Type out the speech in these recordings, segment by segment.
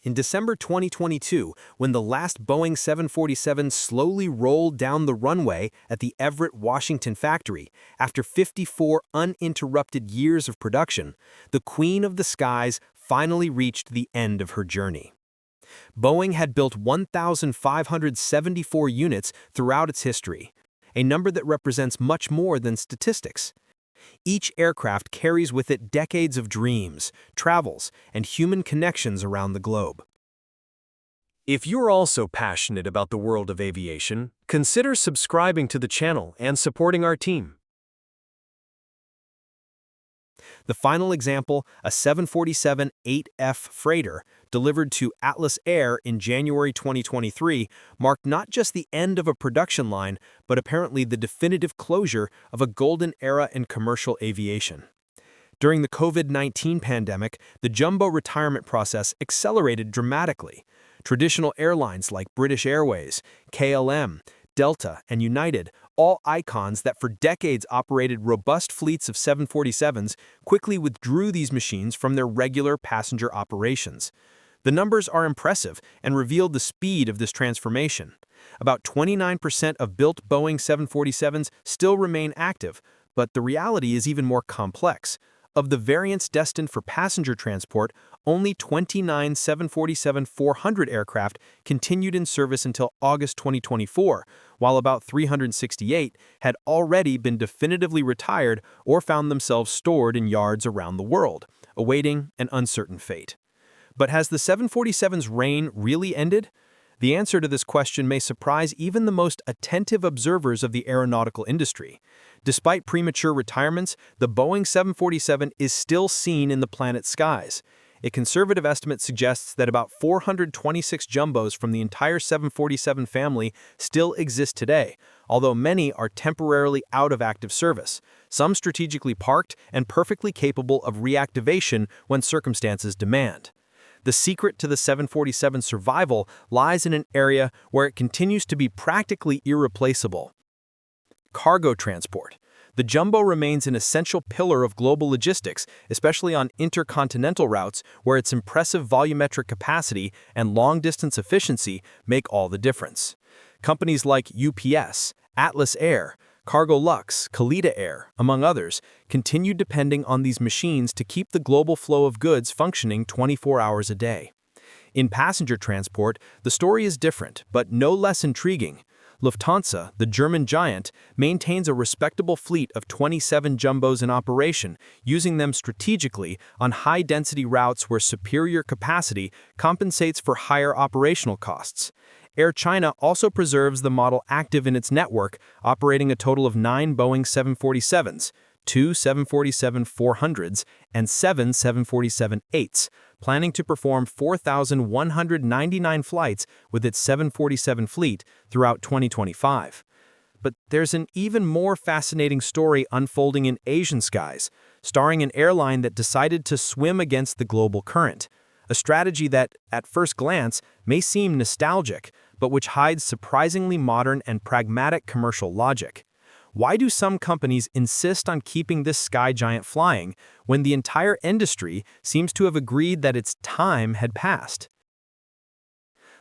In December 2022, when the last Boeing 747 slowly rolled down the runway at the Everett, Washington factory, after 54 uninterrupted years of production, the Queen of the Skies finally reached the end of her journey. Boeing had built 1,574 units throughout its history, a number that represents much more than statistics. Each aircraft carries with it decades of dreams, travels, and human connections around the globe. If you're also passionate about the world of aviation, consider subscribing to the channel and supporting our team. The final example, a 747-8F freighter, delivered to Atlas Air in January 2023, marked not just the end of a production line, but apparently the definitive closure of a golden era in commercial aviation. During the COVID-19 pandemic, the jumbo retirement process accelerated dramatically. Traditional airlines like British Airways, KLM, Delta, and United, all icons that for decades operated robust fleets of 747s, quickly withdrew these machines from their regular passenger operations. The numbers are impressive and revealed the speed of this transformation. About 29% of built Boeing 747s still remain active, but the reality is even more complex. Of the variants destined for passenger transport, only 29 747-400 aircraft continued in service until August 2024, while about 368 had already been definitively retired or found themselves stored in yards around the world, awaiting an uncertain fate. But has the 747's reign really ended? The answer to this question may surprise even the most attentive observers of the aeronautical industry. Despite premature retirements, the Boeing 747 is still seen in the planet's skies. A conservative estimate suggests that about 426 jumbos from the entire 747 family still exist today, although many are temporarily out of active service, some strategically parked and perfectly capable of reactivation when circumstances demand. The secret to the 747's survival lies in an area where it continues to be practically irreplaceable: cargo transport. The jumbo remains an essential pillar of global logistics, especially on intercontinental routes where its impressive volumetric capacity and long-distance efficiency make all the difference. Companies like UPS, Atlas Air, Cargolux, Kalitta Air, among others, continue depending on these machines to keep the global flow of goods functioning 24 hours a day. In passenger transport, the story is different, but no less intriguing. Lufthansa, the German giant, maintains a respectable fleet of 27 jumbos in operation, using them strategically on high-density routes where superior capacity compensates for higher operational costs. Air China also preserves the model active in its network, operating a total of 9 Boeing 747s, 2 747-400s, and 7 747-8s, planning to perform 4,199 flights with its 747 fleet throughout 2025. But there's an even more fascinating story unfolding in Asian skies, starring an airline that decided to swim against the global current. A strategy that, at first glance, may seem nostalgic, but which hides surprisingly modern and pragmatic commercial logic. Why do some companies insist on keeping this sky giant flying when the entire industry seems to have agreed that its time had passed?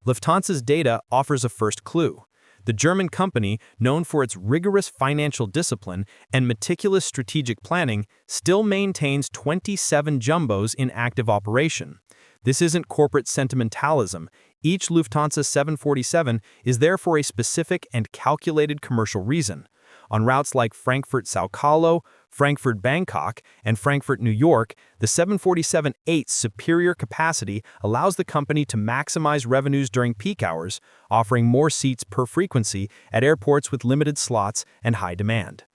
Lufthansa's data offers a first clue. The German company, known for its rigorous financial discipline and meticulous strategic planning, still maintains 27 jumbos in active operation. This isn't corporate sentimentalism. Each Lufthansa 747 is there for a specific and calculated commercial reason. On routes like Frankfurt-Sao Paulo, Frankfurt-Bangkok, and Frankfurt-New York, the 747-8's superior capacity allows the company to maximize revenues during peak hours, offering more seats per frequency at airports with limited slots and high demand.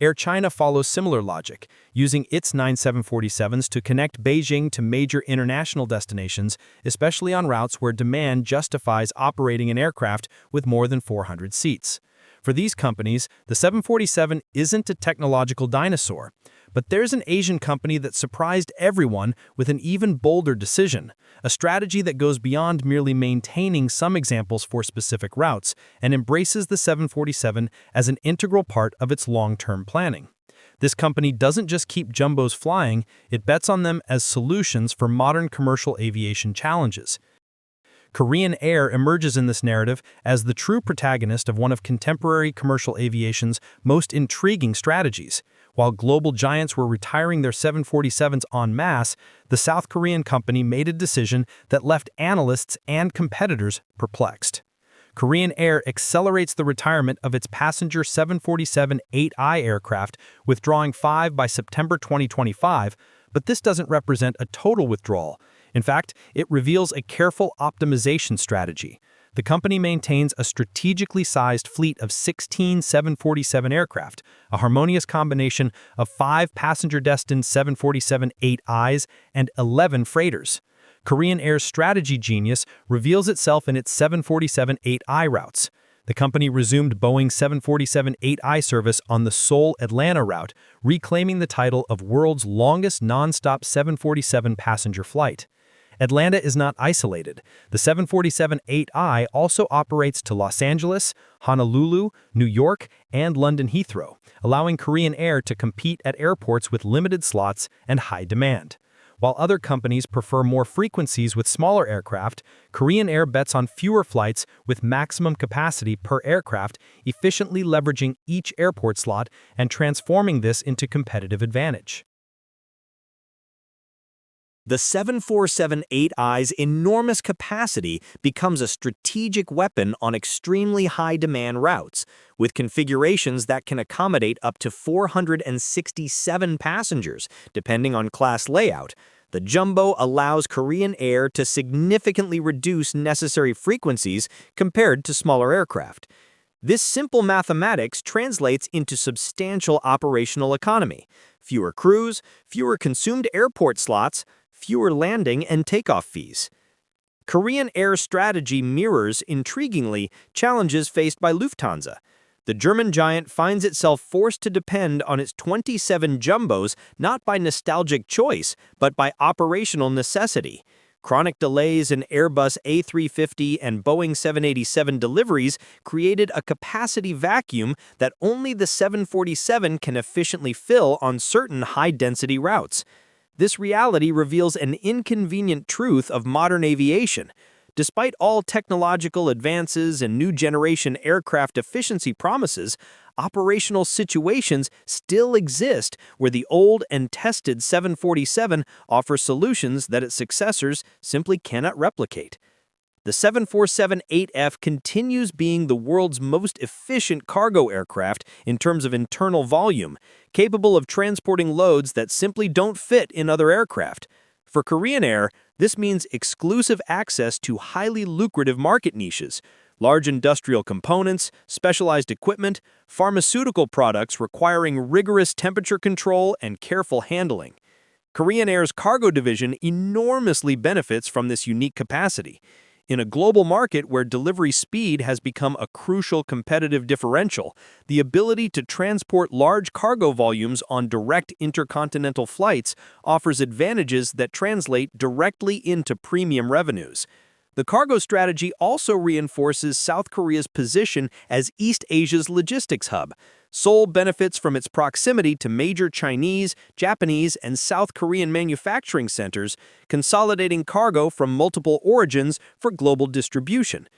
Air China follows similar logic, using its 9 747s to connect Beijing to major international destinations, especially on routes where demand justifies operating an aircraft with more than 400 seats. For these companies, the 747 isn't a technological dinosaur, but there's an Asian company that surprised everyone with an even bolder decision, a strategy that goes beyond merely maintaining some examples for specific routes and embraces the 747 as an integral part of its long-term planning. This company doesn't just keep jumbos flying, it bets on them as solutions for modern commercial aviation challenges. Korean Air emerges in this narrative as the true protagonist of one of contemporary commercial aviation's most intriguing strategies. While global giants were retiring their 747s en masse, the South Korean company made a decision that left analysts and competitors perplexed. Korean Air accelerates the retirement of its passenger 747-8I aircraft, withdrawing 5 by September 2025, but this doesn't represent a total withdrawal. In fact, it reveals a careful optimization strategy. The company maintains a strategically sized fleet of 16 747 aircraft, a harmonious combination of 5 passenger-destined 747-8Is and 11 freighters. Korean Air's strategy genius reveals itself in its 747-8I routes. The company resumed Boeing 747-8I service on the Seoul-Atlanta route, reclaiming the title of world's longest non-stop 747 passenger flight. Atlanta is not isolated. The 747-8I also operates to Los Angeles, Honolulu, New York, and London Heathrow, allowing Korean Air to compete at airports with limited slots and high demand. While other companies prefer more frequencies with smaller aircraft, Korean Air bets on fewer flights with maximum capacity per aircraft, efficiently leveraging each airport slot and transforming this into competitive advantage. The 747-8I's enormous capacity becomes a strategic weapon on extremely high-demand routes, with configurations that can accommodate up to 467 passengers, depending on class layout. The Jumbo allows Korean Air to significantly reduce necessary frequencies compared to smaller aircraft. This simple mathematics translates into substantial operational economy: fewer crews, fewer consumed airport slots, fewer landing and takeoff fees. Korean Air's strategy mirrors, intriguingly, challenges faced by Lufthansa. The German giant finds itself forced to depend on its 27 jumbos not by nostalgic choice, but by operational necessity. Chronic delays in Airbus A350 and Boeing 787 deliveries created a capacity vacuum that only the 747 can efficiently fill on certain high-density routes. This reality reveals an inconvenient truth of modern aviation. Despite all technological advances and new-generation aircraft efficiency promises, operational situations still exist where the old and tested 747 offers solutions that its successors simply cannot replicate. The 747-8F continues being the world's most efficient cargo aircraft in terms of internal volume, capable of transporting loads that simply don't fit in other aircraft. For Korean Air, this means exclusive access to highly lucrative market niches: large industrial components, specialized equipment, pharmaceutical products requiring rigorous temperature control and careful handling. Korean Air's cargo division enormously benefits from this unique capacity. In a global market where delivery speed has become a crucial competitive differential, the ability to transport large cargo volumes on direct intercontinental flights offers advantages that translate directly into premium revenues. The cargo strategy also reinforces South Korea's position as East Asia's logistics hub. Seoul benefits from its proximity to major Chinese, Japanese, and South Korean manufacturing centers, consolidating cargo from multiple origins for global distribution.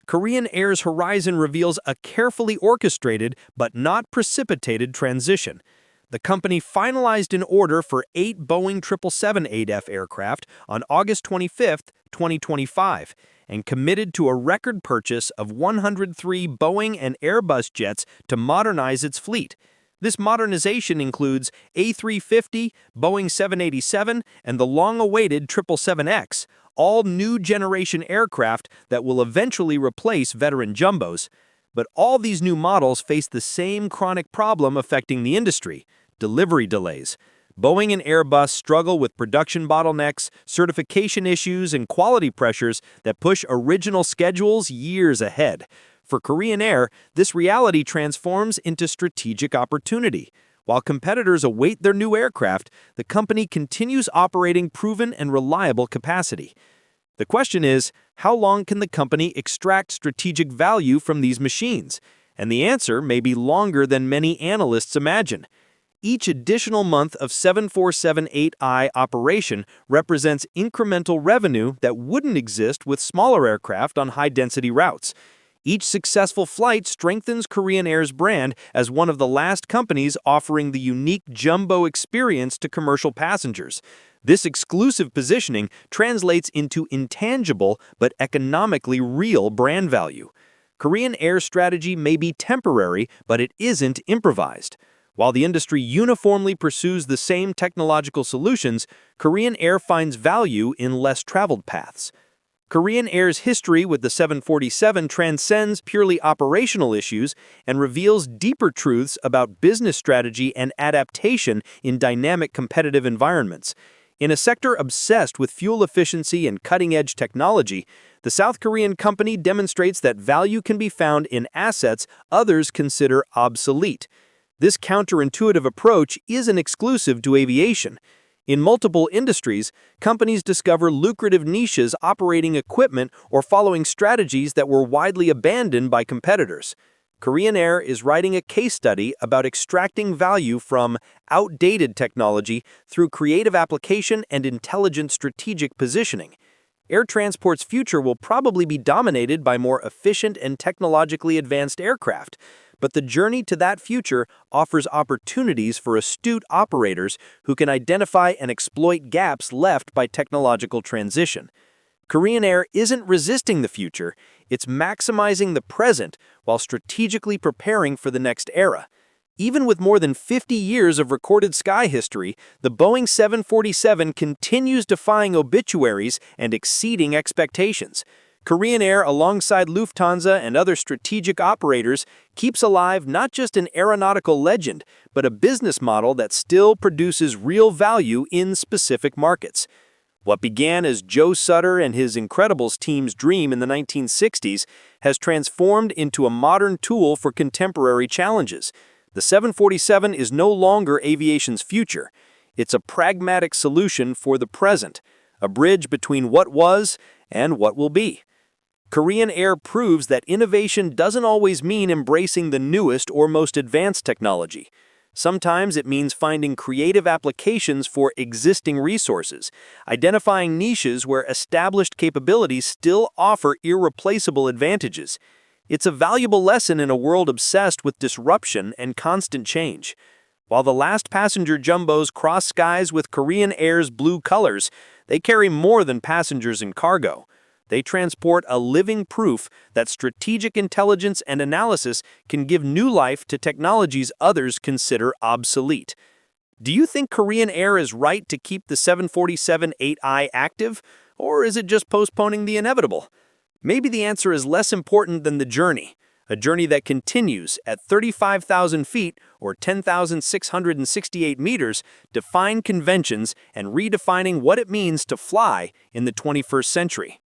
Korean Air's horizon reveals a carefully orchestrated but not precipitated transition. The company finalized an order for 8 Boeing 777-8F aircraft on August 25, 2025, and committed to a record purchase of 103 Boeing and Airbus jets to modernize its fleet. This modernization includes A350, Boeing 787, and the long-awaited 777X, all new-generation aircraft that will eventually replace veteran jumbos. But all these new models face the same chronic problem affecting the industry: delivery delays. Boeing and Airbus struggle with production bottlenecks, certification issues, and quality pressures that push original schedules years ahead. For Korean Air, this reality transforms into strategic opportunity. While competitors await their new aircraft, the company continues operating proven and reliable capacity. The question is, how long can the company extract strategic value from these machines? And the answer may be longer than many analysts imagine. Each additional month of 747-8I operation represents incremental revenue that wouldn't exist with smaller aircraft on high-density routes. Each successful flight strengthens Korean Air's brand as one of the last companies offering the unique jumbo experience to commercial passengers. This exclusive positioning translates into intangible but economically real brand value. Korean Air's strategy may be temporary, but it isn't improvised. While the industry uniformly pursues the same technological solutions, Korean Air finds value in less traveled paths. Korean Air's history with the 747 transcends purely operational issues and reveals deeper truths about business strategy and adaptation in dynamic competitive environments. In a sector obsessed with fuel efficiency and cutting-edge technology, the South Korean company demonstrates that value can be found in assets others consider obsolete. This counterintuitive approach isn't exclusive to aviation. In multiple industries, companies discover lucrative niches operating equipment or following strategies that were widely abandoned by competitors. Korean Air is writing a case study about extracting value from outdated technology through creative application and intelligent strategic positioning. Air transport's future will probably be dominated by more efficient and technologically advanced aircraft, but the journey to that future offers opportunities for astute operators who can identify and exploit gaps left by technological transition. Korean Air isn't resisting the future, it's maximizing the present while strategically preparing for the next era. Even with more than 50 years of recorded sky history, the Boeing 747 continues defying obituaries and exceeding expectations. Korean Air, alongside Lufthansa and other strategic operators, keeps alive not just an aeronautical legend, but a business model that still produces real value in specific markets. What began as Joe Sutter and his Incredibles team's dream in the 1960s has transformed into a modern tool for contemporary challenges. The 747 is no longer aviation's future. It's a pragmatic solution for the present, a bridge between what was and what will be. Korean Air proves that innovation doesn't always mean embracing the newest or most advanced technology. Sometimes it means finding creative applications for existing resources, identifying niches where established capabilities still offer irreplaceable advantages. It's a valuable lesson in a world obsessed with disruption and constant change. While the last passenger jumbos cross skies with Korean Air's blue colors, they carry more than passengers and cargo. They transport a living proof that strategic intelligence and analysis can give new life to technologies others consider obsolete. Do you think Korean Air is right to keep the 747-8I active, or is it just postponing the inevitable? Maybe the answer is less important than the journey, a journey that continues at 35,000 feet or 10,668 meters, defying conventions and redefining what it means to fly in the 21st century.